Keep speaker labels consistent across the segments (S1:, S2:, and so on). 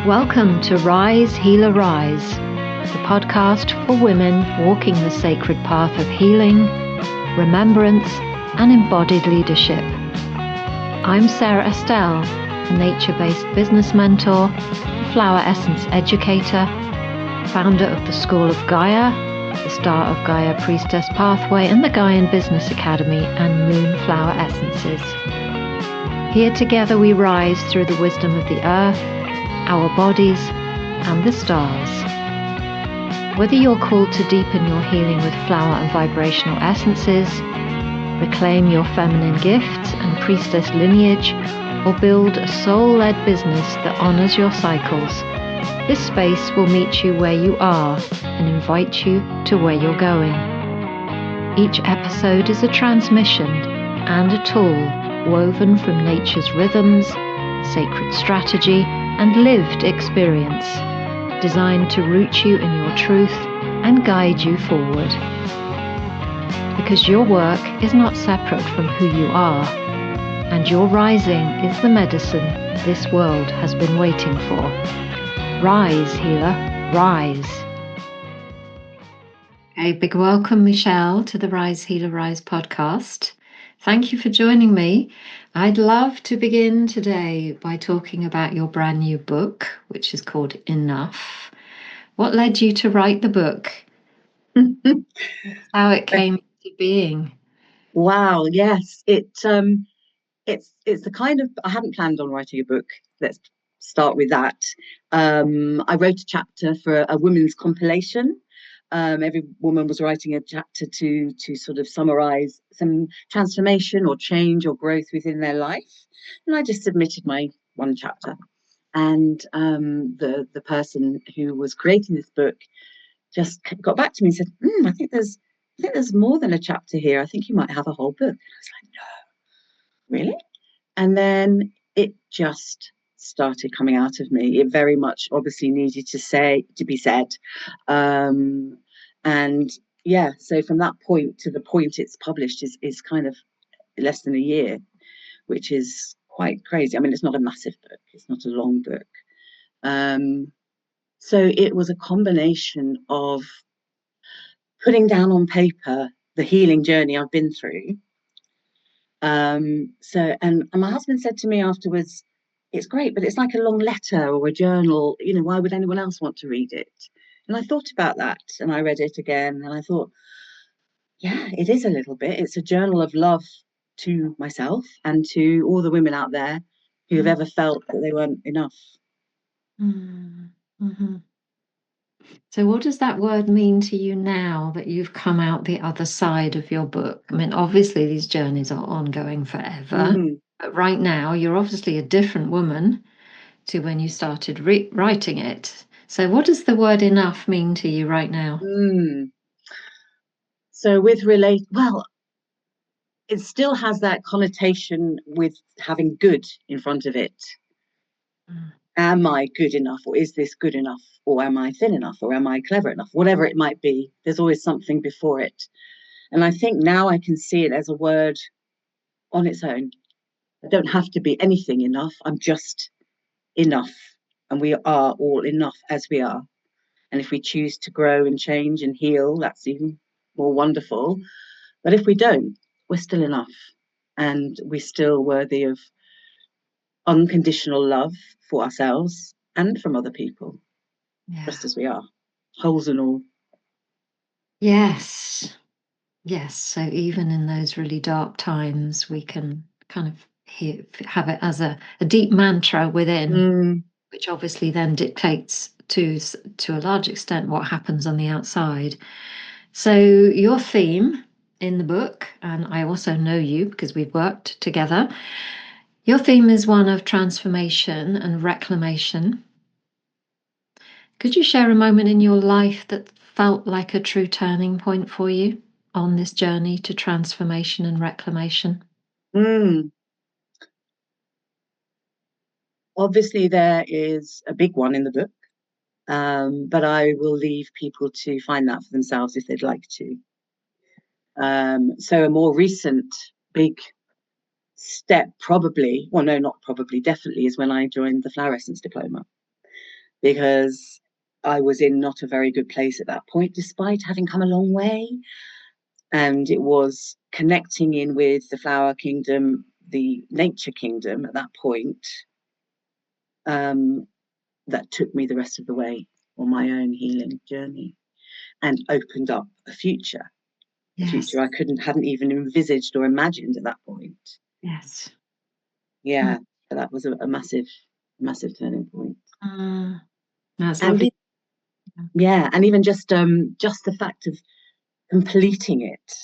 S1: Welcome to Rise, Healer, Rise, the podcast for women walking the sacred path of healing, remembrance, and embodied leadership. I'm Sarah Estelle, a nature-based business mentor, flower essence educator, founder of the School of Gaia, the Star of Gaia Priestess Pathway, and the Gaian Business Academy and Moon Flower Essences. Here together we rise through the wisdom of the earth, our bodies, and the stars. Whether you're called to deepen your healing with flower and vibrational essences, reclaim your feminine gifts and priestess lineage, or build a soul-led business that honors your cycles, this space will meet you where you are and invite you to where you're going. Each episode is a transmission and a tool woven from nature's rhythms, sacred strategy, and lived experience, designed to root you in your truth and guide you forward. Because your work is not separate from who you are, and your rising is the medicine this world has been waiting for. Rise, healer, rise. A big welcome, Michele, to the Rise, Healer, Rise podcast. Thank you for joining me. I'd love to begin today by talking about your brand new book, which is called Enough. What led you to write the book? How it came into being?
S2: Wow, yes. It's the kind of, I hadn't planned on writing a book. Let's start with that. I wrote a chapter for a women's compilation. Every woman was writing a chapter to sort of summarize some transformation or change or growth within their life. And I just submitted my one chapter. And the person who was creating this book just got back to me and said, I think there's more than a chapter here. I think you might have a whole book. And I was like, no, really? And then it just started coming out of me. It very much obviously needed to be said. And yeah, so from that point to the point it's published is kind of less than a year, which is quite crazy. I mean, it's not a massive book. It's not a long book. So it was a combination of putting down on paper the healing journey I've been through. And my husband said to me afterwards, it's great, but it's like a long letter or a journal. You know, why would anyone else want to read it? And I thought about that and I read it again and I thought, yeah, it is a little bit. It's a journal of love to myself and to all the women out there who have ever felt that they weren't enough.
S1: Mm-hmm. So what does that word mean to you now that you've come out the other side of your book? I mean, obviously these journeys are ongoing forever, but right now you're obviously a different woman to when you started writing it. So what does the word enough mean to you right now?
S2: So well, it still has that connotation with having good in front of it. Am I good enough, or is this good enough, or am I thin enough, or am I clever enough? Whatever it might be, there's always something before it. And I think now I can see it as a word on its own. I don't have to be anything enough. I'm just enough. And we are all enough as we are. And if we choose to grow and change and heal, that's even more wonderful. But if we don't, we're still enough. And we're still worthy of unconditional love for ourselves and from other people, just as we are, holes and all.
S1: Yes. So even in those really dark times, we can kind of have it as a deep mantra within, which obviously then dictates to a large extent what happens on the outside. So your theme in the book, and I also know you because we've worked together, your theme is one of transformation and reclamation. Could you share a moment in your life that felt like a true turning point for you on this journey to transformation and reclamation?
S2: Obviously, there is a big one in the book, but I will leave people to find that for themselves if they'd like to. So a more recent big step definitely is when I joined the Flower Essence diploma. because I was in not a very good place at that point, despite having come a long way. And it was connecting in with the flower kingdom, the nature kingdom at that point, that took me the rest of the way on my own healing journey and opened up a future.
S1: Yes.
S2: A future I hadn't even envisaged or imagined at that point.
S1: Yes.
S2: Yeah, so that was a massive turning point.
S1: That's lovely.
S2: And even just the fact of completing it,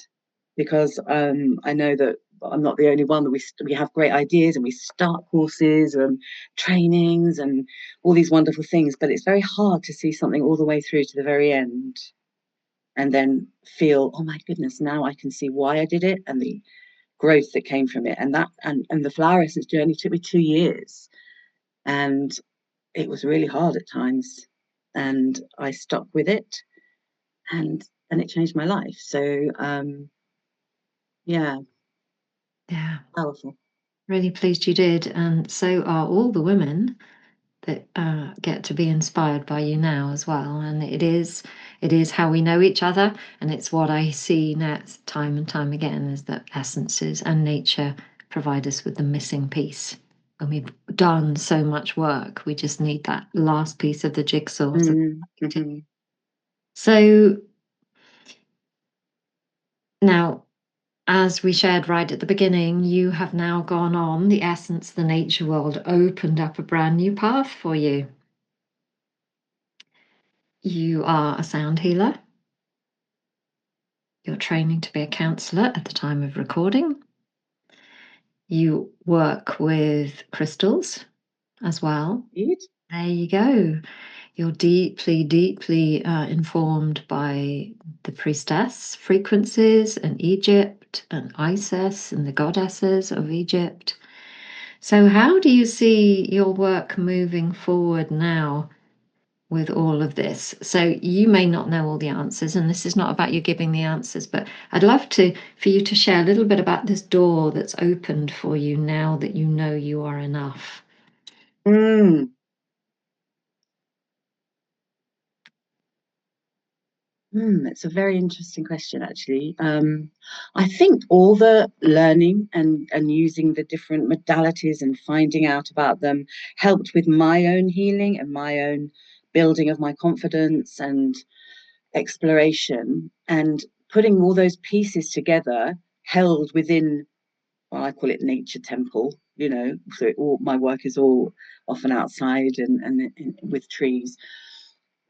S2: because I know that I'm not the only one, that we have great ideas and we start courses and trainings and all these wonderful things, but it's very hard to see something all the way through to the very end and then feel, oh my goodness, now I can see why I did it and the growth that came from it. And that and the flower essence journey took me 2 years, and it was really hard at times, and I stuck with it, and it changed my life. So yeah, powerful.
S1: Really pleased you did, and so are all the women that get to be inspired by you now as well. And it is how we know each other, and it's what I see now time and time again, is that essences and nature provide us with the missing piece. When we've done so much work, we just need that last piece of the jigsaw. So now, as we shared right at the beginning, you have now gone on, the essence, the nature world opened up a brand new path for you. You are a sound healer. You're training to be a counsellor at the time of recording. You work with crystals as well. There you go. You're deeply, deeply informed by the priestess frequencies and Egypt and Isis and the goddesses of Egypt. So how do you see your work moving forward now with all of this? So you may not know all the answers, and this is not about you giving the answers, but I'd love for you to share a little bit about this door that's opened for you now that you know you are enough.
S2: It's a very interesting question, actually. I think all the learning and using the different modalities and finding out about them helped with my own healing and my own building of my confidence and exploration, and putting all those pieces together, held within, well, I call it nature temple, so all my work is all often outside and with trees.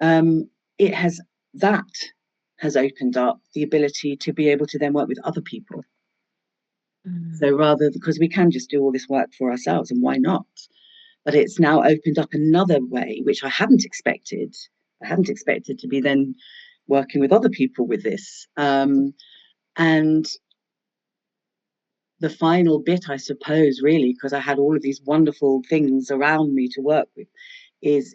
S2: It has opened up the ability to be able to then work with other people. So because we can just do all this work for ourselves, and why not? But it's now opened up another way, which I hadn't expected. I hadn't expected to be then working with other people with this. And the final bit, I suppose, really, because I had all of these wonderful things around me to work with, is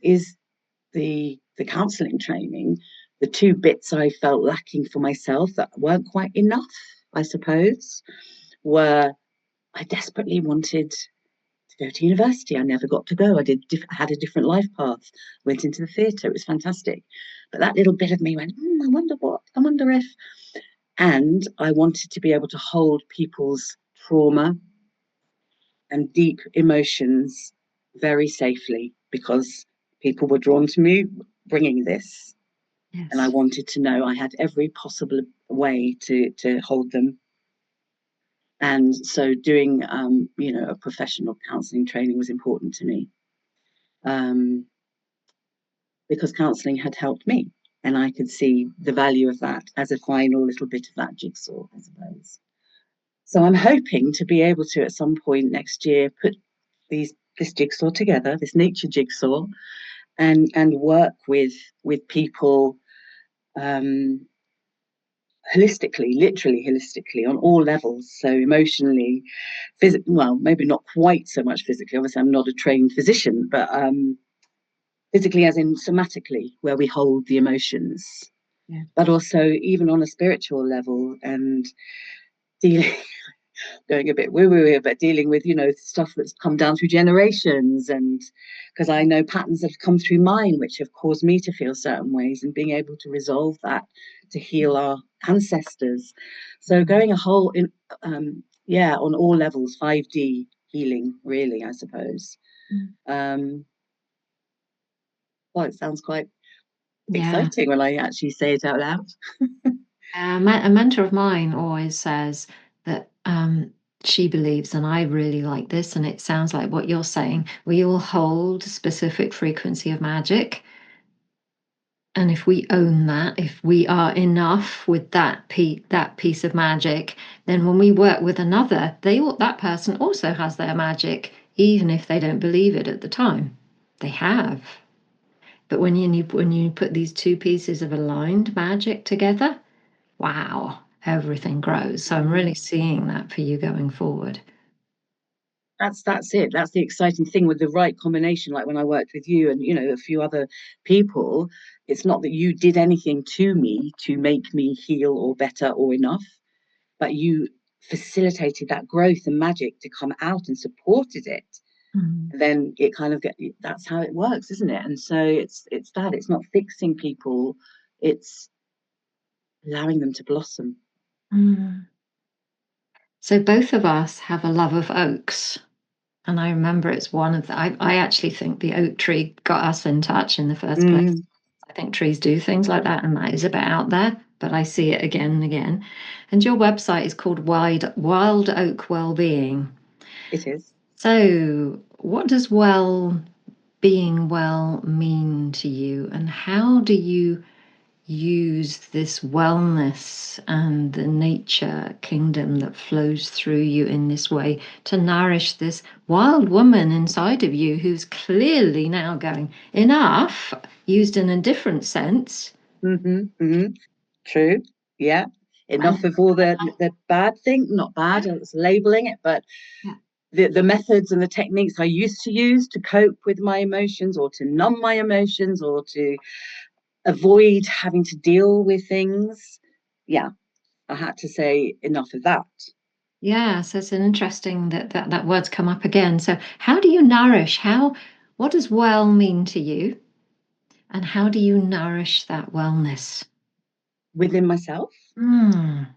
S2: the counselling training. The 2 bits I felt lacking for myself that weren't quite enough, I suppose, were I desperately wanted to go to university. I never got to go. I had a different life path, went into the theatre. It was fantastic. But that little bit of me went, I wonder if. And I wanted to be able to hold people's trauma and deep emotions very safely, because people were drawn to me bringing this. Yes. And I wanted to know I had every possible way to hold them. And so doing, a professional counselling training was important to me, because counselling had helped me, and I could see the value of that as a final little bit of that jigsaw, I suppose. So I'm hoping to be able to, at some point next year, put this jigsaw together, this nature jigsaw, and work with people literally holistically, on all levels. So emotionally, well, maybe not quite so much physically. Obviously, I'm not a trained physician, but physically, as in somatically, where we hold the emotions, but also even on a spiritual level, and dealing going a bit woo-woo here, but dealing with, stuff that's come down through generations. And because I know patterns that have come through mine, which have caused me to feel certain ways, and being able to resolve that to heal our ancestors. So going a whole on all levels, 5D healing, really, I suppose. Well, it sounds quite exciting when I actually say it out loud.
S1: A mentor of mine always says that she believes, and I really like this, and it sounds like what you're saying, we all hold a specific frequency of magic. And if we own that, if we are enough with that piece of magic, then when we work with another, that person also has their magic, even if they don't believe it at the time. They have. But when you put these two pieces of aligned magic together, wow, everything grows. So I'm really seeing that for you going forward.
S2: That's it. That's the exciting thing with the right combination. Like when I worked with you and, a few other people, it's not that you did anything to me to make me heal or better or enough, but you facilitated that growth and magic to come out and supported it. Mm-hmm. Then it kind of that's how it works, isn't it? And so it's not fixing people, it's allowing them to blossom.
S1: So both of us have a love of oaks. And I remember it's one of I actually think the oak tree got us in touch in the first place. I think trees do things like that, and that is a bit out there, but I see it again and again. And your website is called Wild Oak Wellbeing.
S2: It is.
S1: So what does being well mean to you, and how do you use this wellness and the nature kingdom that flows through you in this way to nourish this wild woman inside of you who's clearly now going, enough, used in a different sense?
S2: True. Yeah. Enough of all the bad thing, not bad, it's labeling it, but the methods and the techniques I used to use to cope with my emotions or to numb my emotions or to avoid having to deal with things. Yeah, I had to say enough of that.
S1: Yeah, so it's an interesting that word's come up again. So how do you nourish? What does well mean to you? And how do you nourish that wellness?
S2: Within myself? Again,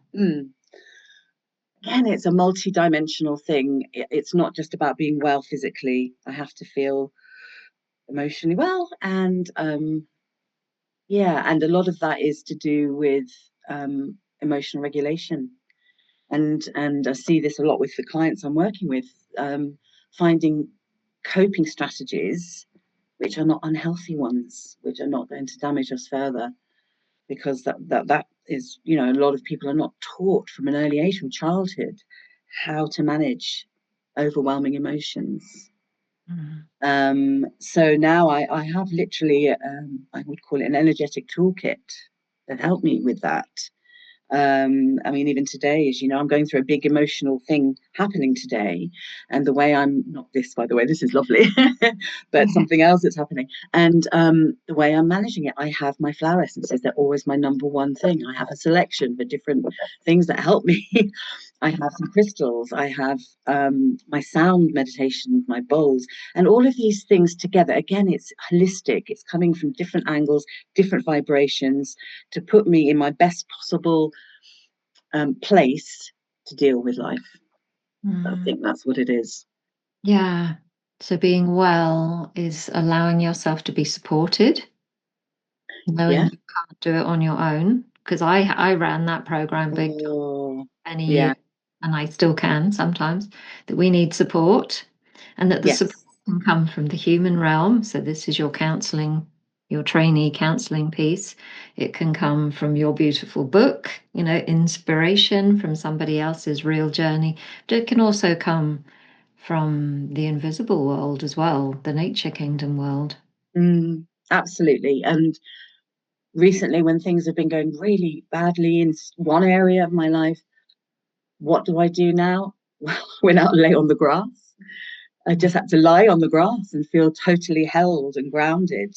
S2: it's a multi-dimensional thing. It's not just about being well physically. I have to feel emotionally well, and and a lot of that is to do with emotional regulation, and I see this a lot with the clients I'm working with, finding coping strategies which are not unhealthy ones, which are not going to damage us further, because that is, a lot of people are not taught from an early age, from childhood, how to manage overwhelming emotions. So now I have literally, I would call it an energetic toolkit that helped me with that. Even today, as you know, I'm going through a big emotional thing happening today, and the way I'm not this, by the way, this is lovely, but something else that's happening, and the way I'm managing it, I have my flower essences. They're always my number one thing. I have a selection for different things that help me. I have some crystals. I have my sound meditation, my bowls, and all of these things together. Again, it's holistic. It's coming from different angles, different vibrations, to put me in my best possible place to deal with life. I think that's what it is.
S1: Yeah. So being well is allowing yourself to be supported, knowing you can't do it on your own. Because I ran that program big many years, and I still can sometimes, that we need support, and that the support can come from the human realm. So this is your counselling, your trainee counselling piece. It can come from your beautiful book, inspiration from somebody else's real journey, but it can also come from the invisible world as well, the nature kingdom world.
S2: Absolutely. And recently, when things have been going really badly in one area of my life, what do I do now? Well, I went out and lay on the grass. I just had to lie on the grass and feel totally held and grounded.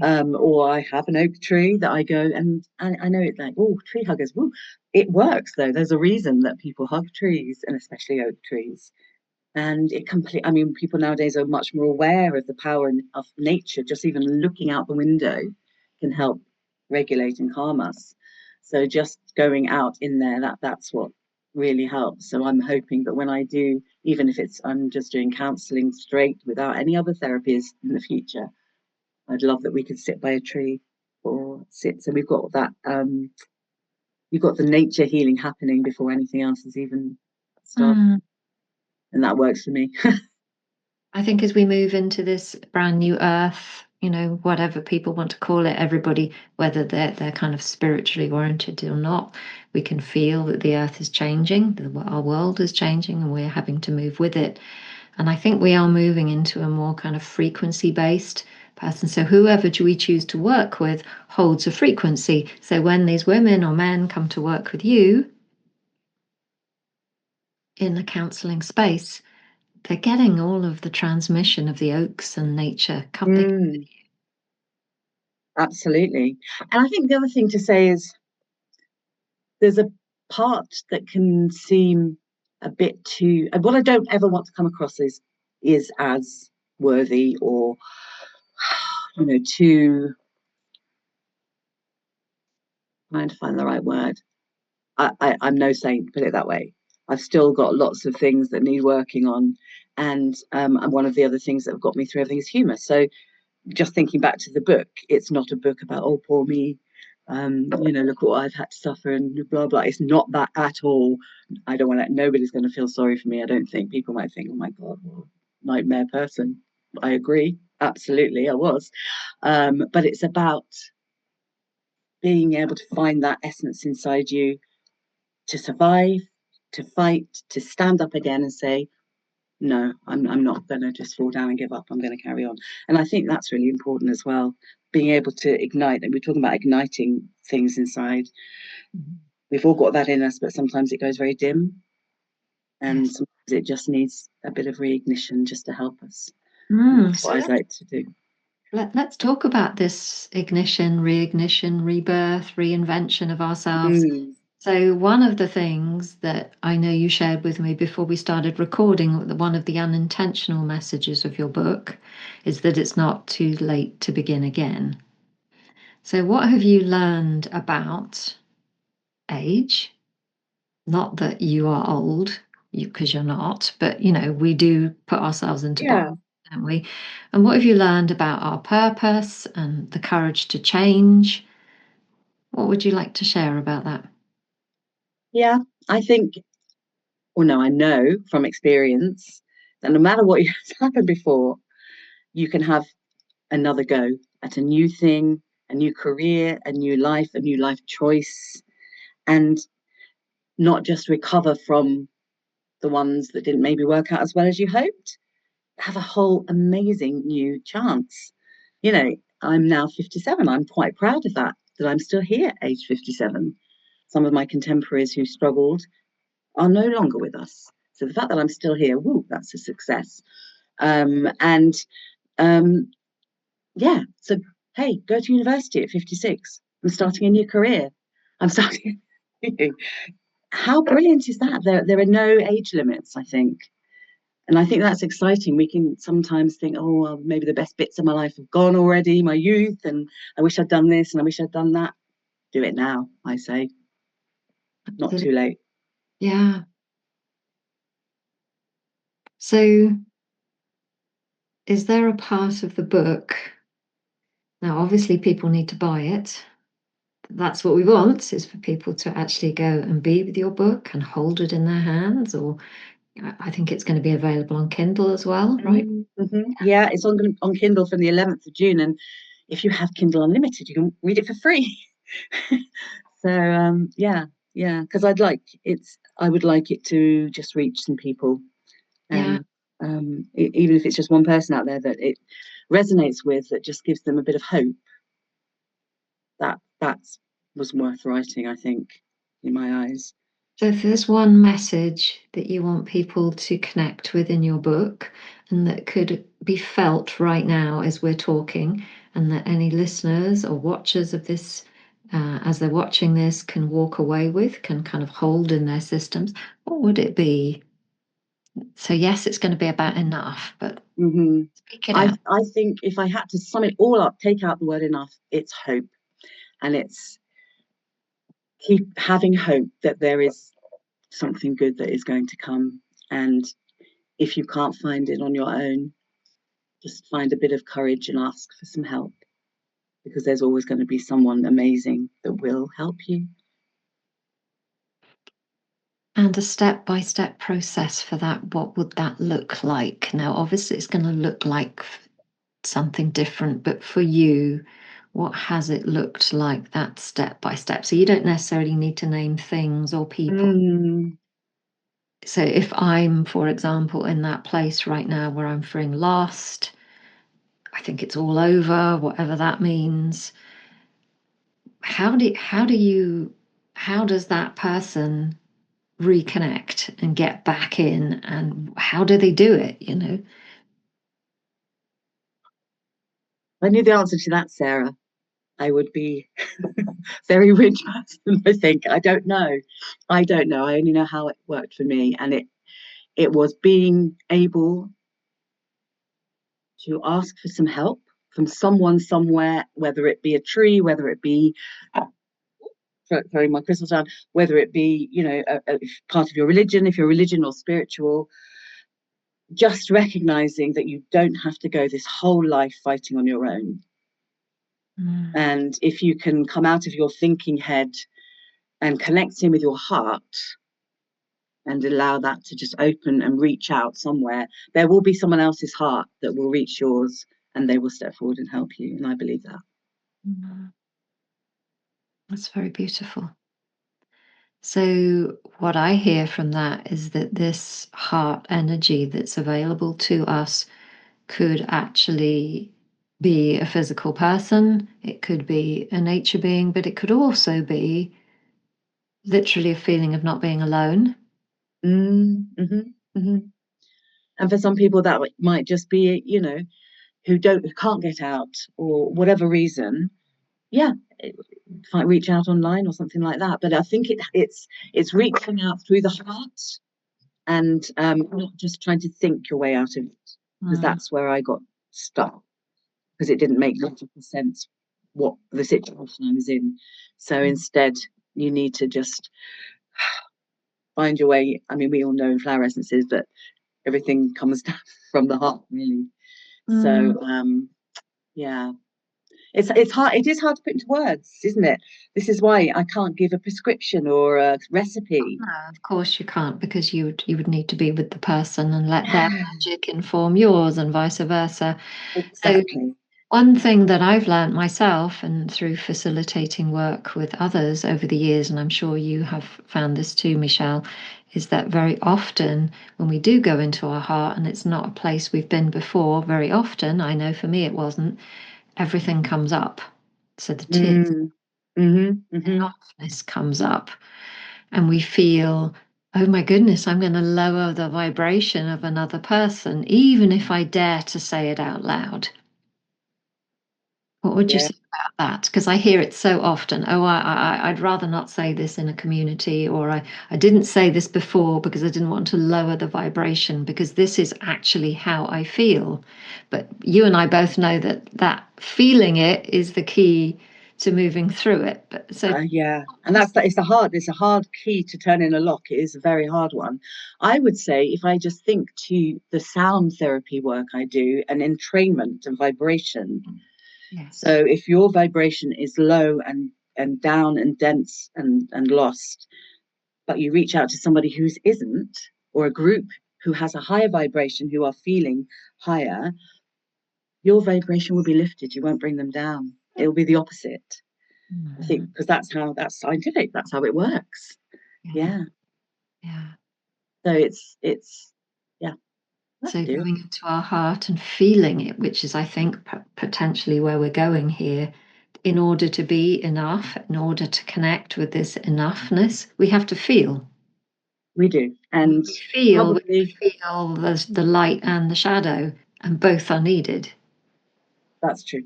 S2: Or I have an oak tree that I go and I know it's like, oh, tree huggers. Woo. It works though. There's a reason that people hug trees, and especially oak trees. And I mean, people nowadays are much more aware of the power of nature. Just even looking out the window can help regulate and calm us. So just going out in there, that's what really helps. So I'm hoping that when I do, even if I'm just doing counselling straight without any other therapies in the future, I'd love that we could sit by a tree or sit. So we've got that. You've got the nature healing happening before anything else is even started, and that works for me.
S1: I think as we move into this brand new earth, whatever people want to call it, everybody, whether they're kind of spiritually oriented or not, we can feel that the earth is changing, our world is changing, and we're having to move with it. And I think we are moving into a more kind of frequency-based person. So whoever we choose to work with holds a frequency. So when these women or men come to work with you in the counselling space, they're getting all of the transmission of the oaks and nature coming.
S2: Absolutely. And I think the other thing to say is there's a part that can seem a bit too, and what I don't ever want to come across is as worthy or too, trying to find the right word. I'm no saint, put it that way. I've still got lots of things that need working on, and one of the other things that have got me through everything is humour. So just thinking back to the book, it's not a book about, oh, poor me, look what I've had to suffer and blah blah. It's not that at all. I don't want to. Nobody's going to feel sorry for me. I don't think. People might think, oh my god, nightmare person. I agree, absolutely, I was. But it's about being able to find that essence inside you to survive, to fight, to stand up again and say, no, I'm not going to just fall down and give up. I'm going to carry on. And I think that's really important as well. Being able to ignite, and we're talking about igniting things inside. We've all got that in us, but sometimes it goes very dim. And sometimes it just needs a bit of reignition just to help us. That's what I'd like to do.
S1: Let's talk about this ignition, reignition, rebirth, reinvention of ourselves. So one of the things that I know you shared with me before we started recording, one of the unintentional messages of your book is that it's not too late to begin again. So what have you learned about age? Not that you are old, because you're not, but we do put ourselves into boxes, don't we? And what have you learned about our purpose and the courage to change? What would you like to share about that?
S2: Yeah, I think, I know from experience that no matter what has happened before, you can have another go at a new thing, a new career, a new life choice, and not just recover from the ones that didn't maybe work out as well as you hoped. Have a whole amazing new chance. I'm now 57. I'm quite proud of that I'm still here at age 57. Some of my contemporaries who struggled are no longer with us. So the fact that I'm still here, that's a success. Yeah, so hey, go to university at 56. I'm starting a new career. I'm starting. How brilliant is that? There are no age limits, I think. And I think that's exciting. We can sometimes think, oh, well, maybe the best bits of my life have gone already, my youth, and I wish I'd done this and I wish I'd done that. Do it now, I say. Not too late.
S1: Yeah. So is there a part of the book? Now, obviously, people need to buy it. That's what we want, is for people to actually go and be with your book and hold it in their hands. Or I think it's going to be available on Kindle as well, right?
S2: Mm-hmm. Yeah, it's on Kindle from the 11th of June. And if you have Kindle Unlimited, you can read it for free. So, yeah, because I would like it to just reach some people. And even if it's just one person out there that it resonates with, that just gives them a bit of hope, that was worth writing, I think, in my eyes.
S1: So if there's one message that you want people to connect with in your book and that could be felt right now as we're talking, and that any listeners or watchers of this, as they're watching this, can walk away with, can kind of hold in their systems, what would it be? So yes, it's going to be about enough, but speak it out.
S2: I think if I had to sum it all up, take out the word enough, it's hope. And it's keep having hope that there is something good that is going to come. And if you can't find it on your own, just find a bit of courage and ask for some help, because there's always going to be someone amazing that will help you.
S1: And a step-by-step process for that, what would that look like? Now, obviously, it's going to look like something different, but for you, what has it looked like, that step by step? So you don't necessarily need to name things or people. So if I'm, for example, in that place right now where I'm feeling lost, I think it's all over, whatever that means. How does that person reconnect and get back in, and how do they do it, you know?
S2: I knew the answer to that, Sarah. I would be very rich person, I think. I don't know. I only know how it worked for me. And it was being able to ask for some help from someone somewhere, whether it be a tree, whether it be throwing my crystals down, whether it be, you know, a part of your religion, if you're religion or spiritual, just recognizing that you don't have to go this whole life fighting on your own. And if you can come out of your thinking head and connect in with your heart and allow that to just open and reach out somewhere, there will be someone else's heart that will reach yours and they will step forward and help you. And I believe that.
S1: That's very beautiful. So what I hear from that is that this heart energy that's available to us could actually be a physical person, it could be a nature being, but it could also be literally a feeling of not being alone.
S2: And for some people that might just be, you know, who can't get out or whatever reason, might reach out online or something like that. But I think it's reaching out through the heart and not just trying to think your way out of it, because that's where I got stuck, because it didn't make logical sense what the situation I was in. So instead, you need to just find your way. I mean, we all know in flower essences that everything comes down from the heart, really. So yeah, it's hard. It is hard to put into words, isn't it? This is why I can't give a prescription or a recipe.
S1: No, of course you can't, because you would need to be with the person and let their magic inform yours and vice versa.
S2: Exactly.
S1: So one thing that I've learned myself and through facilitating work with others over the years, and I'm sure you have found this too, Michele, is that very often when we do go into our heart and it's not a place we've been before, very often, I know for me it wasn't, everything comes up. So the tears, enoughness comes up, and we feel, oh my goodness, I'm going to lower the vibration of another person, even if I dare to say it out loud. What would you say about that? Because I hear it so often. Oh, I'd rather not say this in a community, or I didn't say this before because I didn't want to lower the vibration, because this is actually how I feel. But you and I both know that feeling it is the key to moving through it. But so
S2: and it's a hard key to turn in a lock. It is a very hard one. I would say, if I just think to the sound therapy work I do and entrainment and vibration.
S1: Yes.
S2: So if your vibration is low and down and dense and lost, but you reach out to somebody who isn't, or a group who has a higher vibration, who are feeling higher, your vibration will be lifted. You won't bring them down. It'll be the opposite. I think, because that's scientific. That's how it works. Yeah. So it's
S1: So going into our heart and feeling it, which is, I think, potentially where we're going here. In order to be enough, in order to connect with this enoughness, we have to feel.
S2: We do. And
S1: we
S2: probably
S1: feel the light and the shadow, and both are needed.
S2: That's true.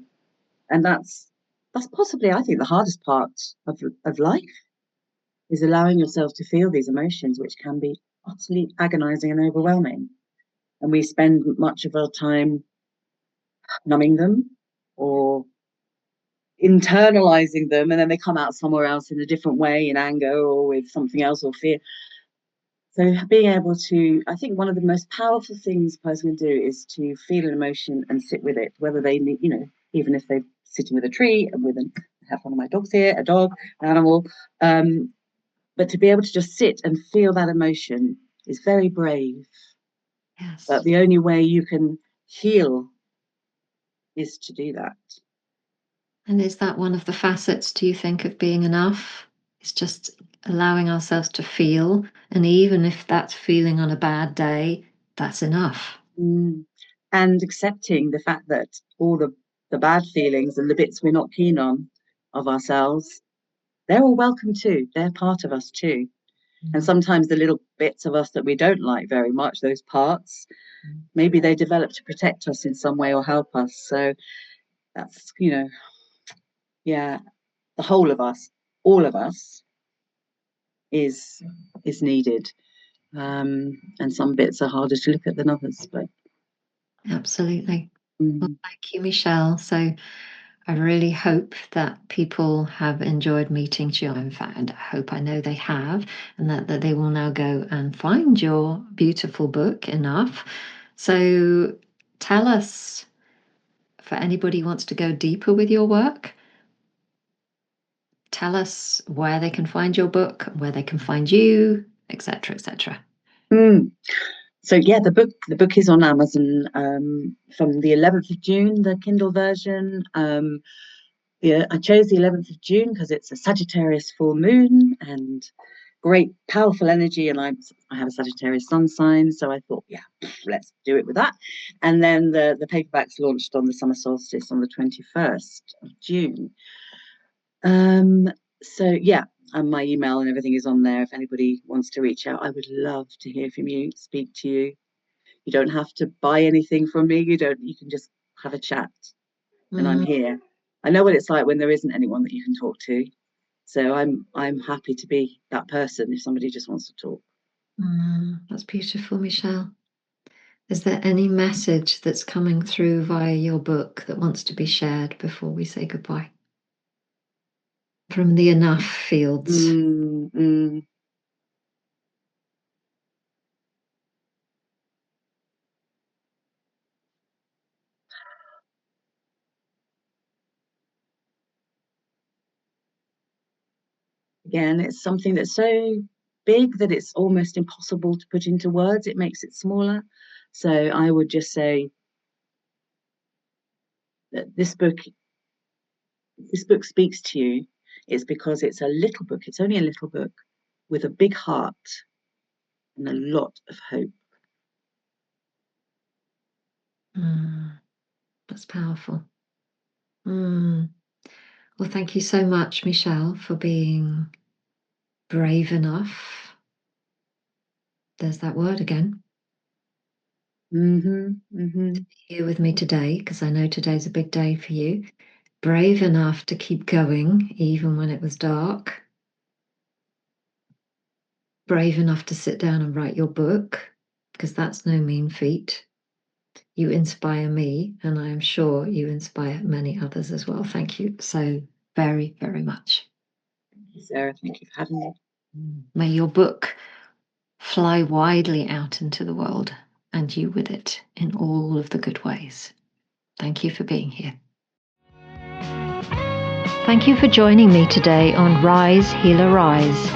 S2: And that's possibly, I think, the hardest part of life, is allowing yourself to feel these emotions, which can be utterly agonizing and overwhelming. And we spend much of our time numbing them or internalizing them, and then they come out somewhere else in a different way, in anger or with something else, or fear. So being able to, I think one of the most powerful things a person can do is to feel an emotion and sit with it, whether they need, even if they're sitting with a tree and I have one of my dogs here, a dog, an animal, but to be able to just sit and feel that emotion is very brave.
S1: Yes.
S2: But the only way you can heal is to do that.
S1: And is that one of the facets, do you think, of being enough? It's just allowing ourselves to feel, and even if that's feeling on a bad day, that's enough.
S2: And accepting the fact that all the bad feelings and the bits we're not keen on of ourselves, they're all welcome too. They're part of us too. And sometimes the little bits of us that we don't like very much, those parts, maybe they develop to protect us in some way or help us. So that's, the whole of us, all of us is needed. And some bits are harder to look at than others, but
S1: absolutely. Well, thank you, Michele. So I really hope that people have enjoyed meeting you. In fact, I know they have, and that they will now go and find your beautiful book, Enough. So tell us, for anybody who wants to go deeper with your work, tell us where they can find your book, where they can find you, etc., etc.
S2: So yeah, the book is on Amazon from the 11th of June, the Kindle version. I chose the 11th of June because it's a Sagittarius full moon and great powerful energy, and I have a Sagittarius sun sign, so I thought, yeah, let's do it with that. And then the paperback's launched on the summer solstice on the 21st of June. So yeah, and my email and everything is on there if anybody wants to reach out. I would love to hear from you, speak to you. You don't have to buy anything from me. You can just have a chat, and I'm here. I know what it's like when there isn't anyone that you can talk to. So I'm happy to be that person if somebody just wants to talk.
S1: That's beautiful, Michele. Is there any message that's coming through via your book that wants to be shared before we say goodbye? From the Enough fields.
S2: Again, it's something that's so big that it's almost impossible to put into words. It makes it smaller. So I would just say that this book speaks to you. It's because it's a little book. It's only a little book with a big heart and a lot of hope.
S1: That's powerful. Well, thank you so much, Michele, for being brave enough. There's that word again. Here with me today, because I know today's a big day for you. Brave enough to keep going, even when it was dark. Brave enough to sit down and write your book, because that's no mean feat. You inspire me, and I am sure you inspire many others as well. Thank you so very, very much.
S2: Thank you, Sarah. Thank you for having me.
S1: May your book fly widely out into the world, and you with it, in all of the good ways. Thank you for being here. Thank you for joining me today on Rise, Heal, Arise.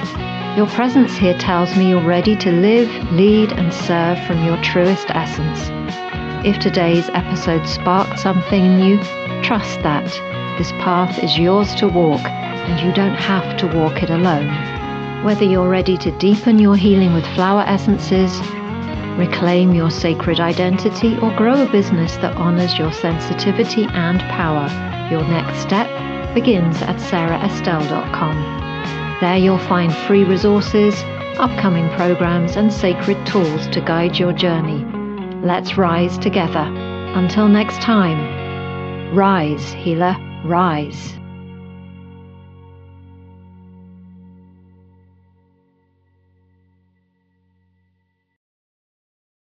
S1: Your presence here tells me you're ready to live, lead, and serve from your truest essence. If today's episode sparked something in you, trust that this path is yours to walk, and you don't have to walk it alone. Whether you're ready to deepen your healing with flower essences, reclaim your sacred identity, or grow a business that honors your sensitivity and power, your next step begins at sarahestelle.com. There you'll find free resources, upcoming programs and sacred tools to guide your journey. Let's rise together. Until next time, rise, healer, rise.